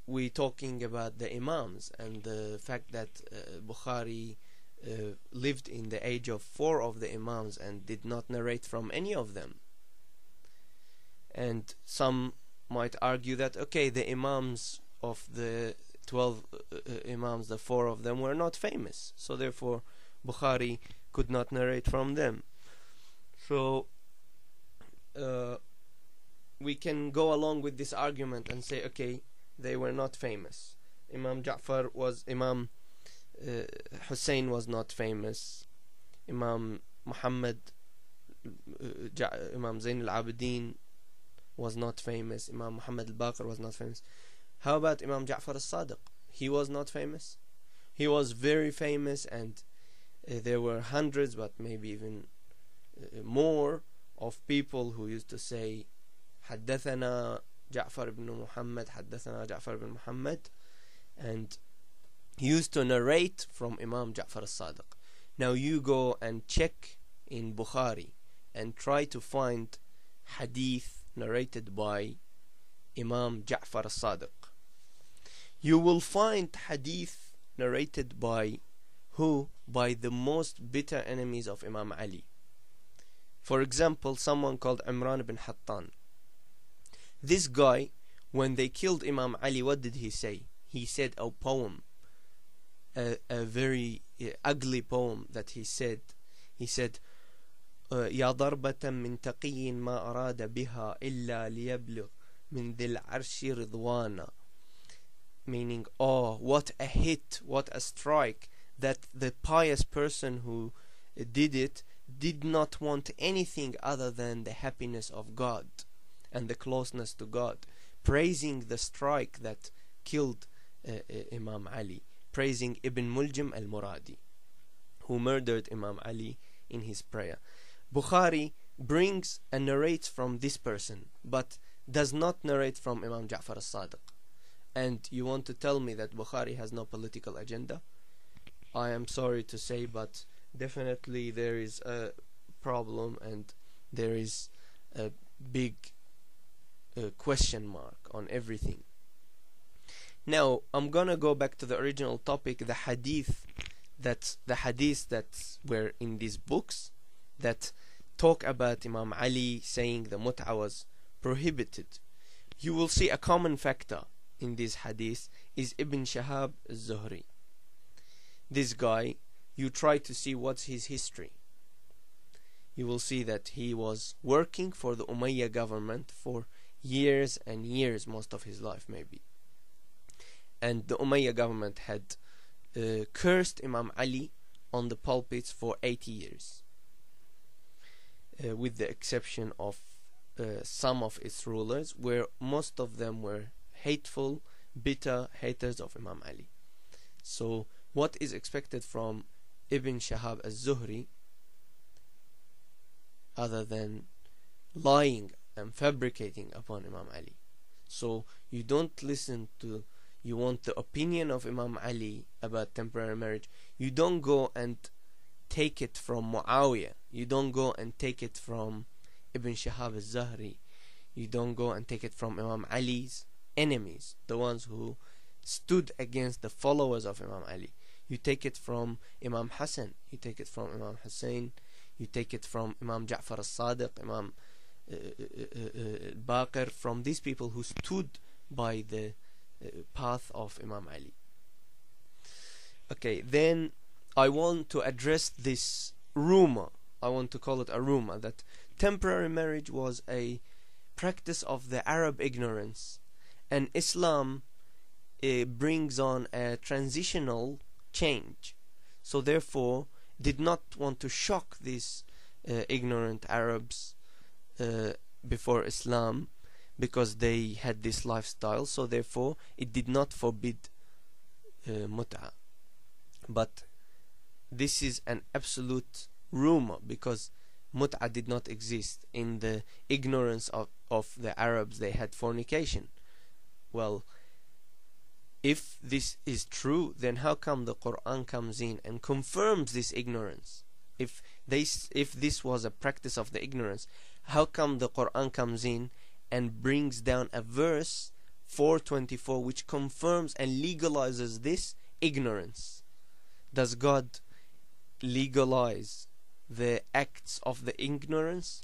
we're talking about the Imams and the fact that Bukhari lived in the age of 4 of the Imams and did not narrate from any of them. And some might argue that, okay, the Imams of the 12 Imams, the 4 of them were not famous, so therefore Bukhari could not narrate from them. So we can go along with this argument and say, okay, they were not famous. Imam Hussein was not famous. Imam Muhammad, Imam Zain al-Abidin was not famous. Imam Muhammad al-Baqir was not famous. How about Imam Ja'far al-Sadiq? He was not famous. He was very famous, and there were hundreds, but maybe even more, of people who used to say حدثنا جعفر ibn Muhammad, حدثنا جعفر ibn Muhammad, and he used to narrate from Imam Ja'far al-Sadiq. Now you go and check in Bukhari and try to find hadith narrated by Imam Ja'far al-Sadiq. You will find hadith narrated by who? By the most bitter enemies of Imam Ali. For example, someone called Imran ibn Hattan. This guy, when they killed Imam Ali, what did he say? He said a poem, a very ugly poem that he said. He said, يا ضربة من تقي ما أراد بها إلا ليبلغ من ذي العرش رضوانا. Meaning, oh, what a hit, what a strike, that the pious person who did it did not want anything other than the happiness of God and the closeness to God, praising the strike that killed Imam Ali, praising Ibn Muljim al-Muradi, who murdered Imam Ali in his prayer. Bukhari brings and narrates from this person, but does not narrate from Imam Ja'far al-Sadiq. And you want to tell me that Bukhari has no political agenda? I am sorry to say, but definitely there is a problem, and there is a big question mark on everything. Now I'm gonna go back to the original topic, the hadiths that were in these books that talk about Imam Ali saying the mut'a was prohibited. You will see a common factor in these hadiths is Ibn Shihab al-Zuhri. This guy, you try to see what's his history. You will see that he was working for the Umayyad government for years and years, most of his life maybe. And the Umayyad government had cursed Imam Ali on the pulpits for 80 years, with the exception of some of its rulers, where most of them were hateful, bitter haters of Imam Ali. So what is expected from Ibn Shihab al-Zuhri other than lying and fabricating upon Imam Ali? So you don't listen to, you want the opinion of Imam Ali about temporary marriage, you don't go and take it from Muawiyah, you don't go and take it from Ibn Shihab al-Zuhri, you don't go and take it from Imam Ali's enemies, the ones who stood against the followers of Imam Ali. You take it from Imam Hassan, you take it from Imam Hussein, you take it from Imam Ja'far al-Sadiq, Imam Baqir, from these people who stood by the path of Imam Ali. Okay, then I want to address this rumor, I want to call it a rumor, that temporary marriage was a practice of the Arab ignorance, and Islam brings on a transitional change, so therefore did not want to shock these ignorant Arabs before Islam, because they had this lifestyle, so therefore it did not forbid mut'a. But this is an absolute rumor, because mut'a did not exist. In the ignorance of the Arabs, they had fornication. Well, if this is true, then how come the Quran comes in and confirms this ignorance? If this was a practice of the ignorance, how come the Quran comes in and brings down a verse 4:24, which confirms and legalizes this ignorance. Does God legalize the acts of the ignorance?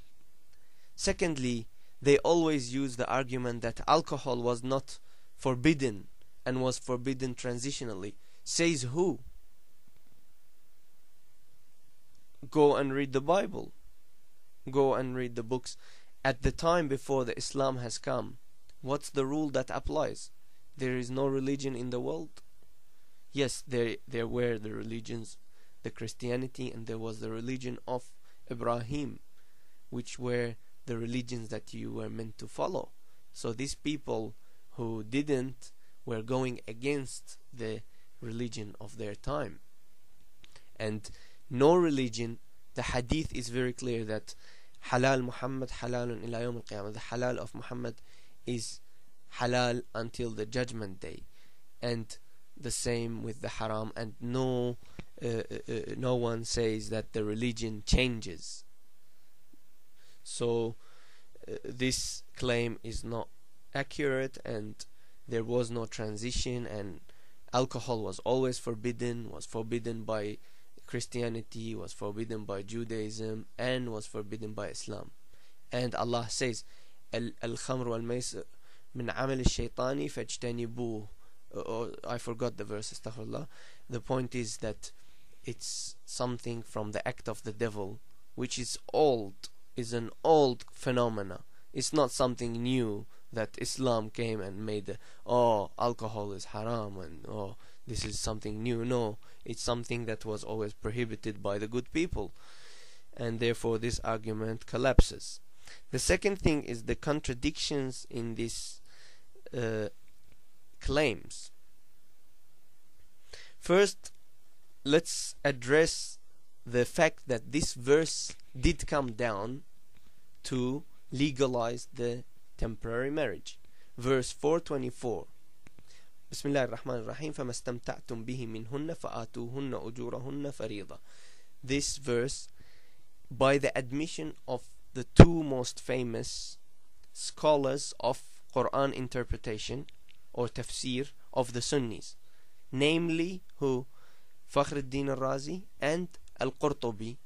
Secondly, they always use the argument that alcohol was not forbidden and was forbidden transitionally. Says who? Go and read the Bible. Go and read the books. At the time before the Islam has come, what's the rule that applies? There is no religion in the world. Yes, there were the religions, the Christianity, and there was the religion of Ibrahim, which were the religions that you were meant to follow. So these people who didn't were going against the religion of their time. And no religion, the hadith is very clear that halal Muhammad halalun ila yawm al-qiyamah, the halal of Muhammad is halal until the judgment day, and the same with the haram. And no one says that the religion changes. So this claim is not accurate, and there was no transition, and alcohol was always forbidden, was forbidden by Christianity, was forbidden by Judaism, and was forbidden by Islam. And Allah says, Al-khamr wal-maysir min amal al-shaytani fajtanibuh. I forgot the verse, astaghfirullah. The point is that it's something from the act of the devil, which is old, is an old phenomena. It's not something new that Islam came and made, alcohol is haram, and this is something new. No, it's something that was always prohibited by the good people, and therefore this argument collapses. The second thing is the contradictions in these claims. First, let's address the fact that this verse did come down to legalize the temporary marriage. Verse 4:24. بسم الله الرحمن الرحيم فما استمتعتم به منهن فآتوهن أجورهن فريضة. This verse, by the admission of the two most famous scholars of Quran interpretation or tafsir of the Sunnis, namely who? Fakhruddin al-Razi and al-Qurtubi.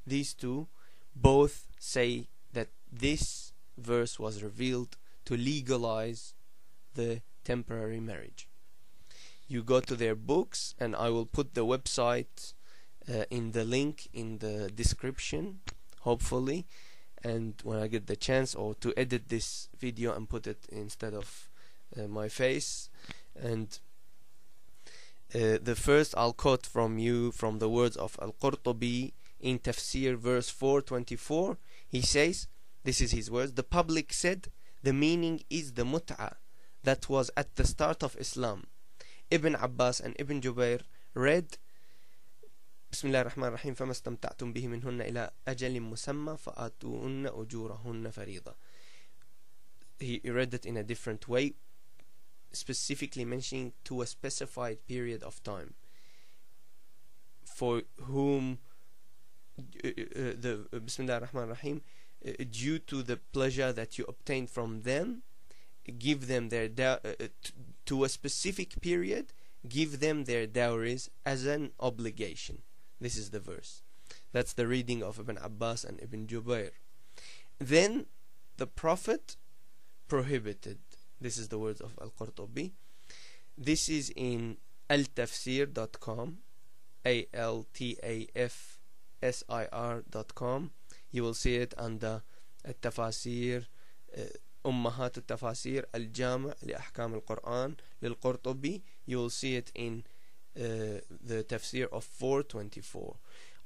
These two both say that this verse was revealed to legalize the temporary marriage. You go to their books, and I will put the website in the link in the description, hopefully, and when I get the chance, or to edit this video and put it instead of my face. And the first I'll quote from the words of Al-Qurtubi in Tafsir verse 4:24. He says, this is his words: the public said the meaning is the mut'a that was at the start of Islam. Ibn Abbas and Ibn Jubair read بسم الله الرحمن الرحيم فما استمتعتم به منهن إلى أجل مسمى فآتوهن أجورهن فريضة. He read it in a different way, specifically mentioning to a specified period of time, for whom the Bismillah ar-Rahman ar-Rahim, due to the pleasure that you obtained from them, give them their to a specific period, give them their dowries as an obligation. This is the verse. That's the reading of Ibn Abbas and Ibn Jubair. Then the Prophet prohibited. This is the words of Al-Qurtubi. This is in altafsir.com, altafsir.com. You will see it under التفاسير أمهات التفاسير الجامع لأحكام القرآن للقرطبي. You will see it in the tafsir of 4:24.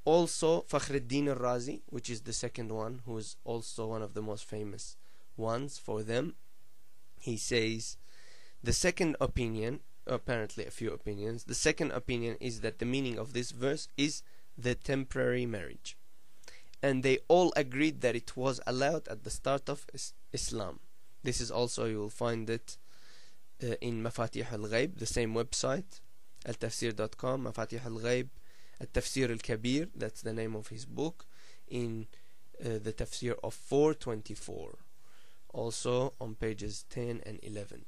Also Fakhruddin al-Razi, which is the second one, who is also one of the most famous ones for them, he says the second opinion, apparently a few opinions, the second opinion is that the meaning of this verse is the temporary marriage, and they all agreed that it was allowed at the start of Islam. This is also, you will find it in Mafatih al-Ghaib, the same website, altafsir.com, Mafatih al-Ghaib, Al-Tafsir al-Kabir, that's the name of his book, in the tafsir of 4:24, also on pages 10 and 11.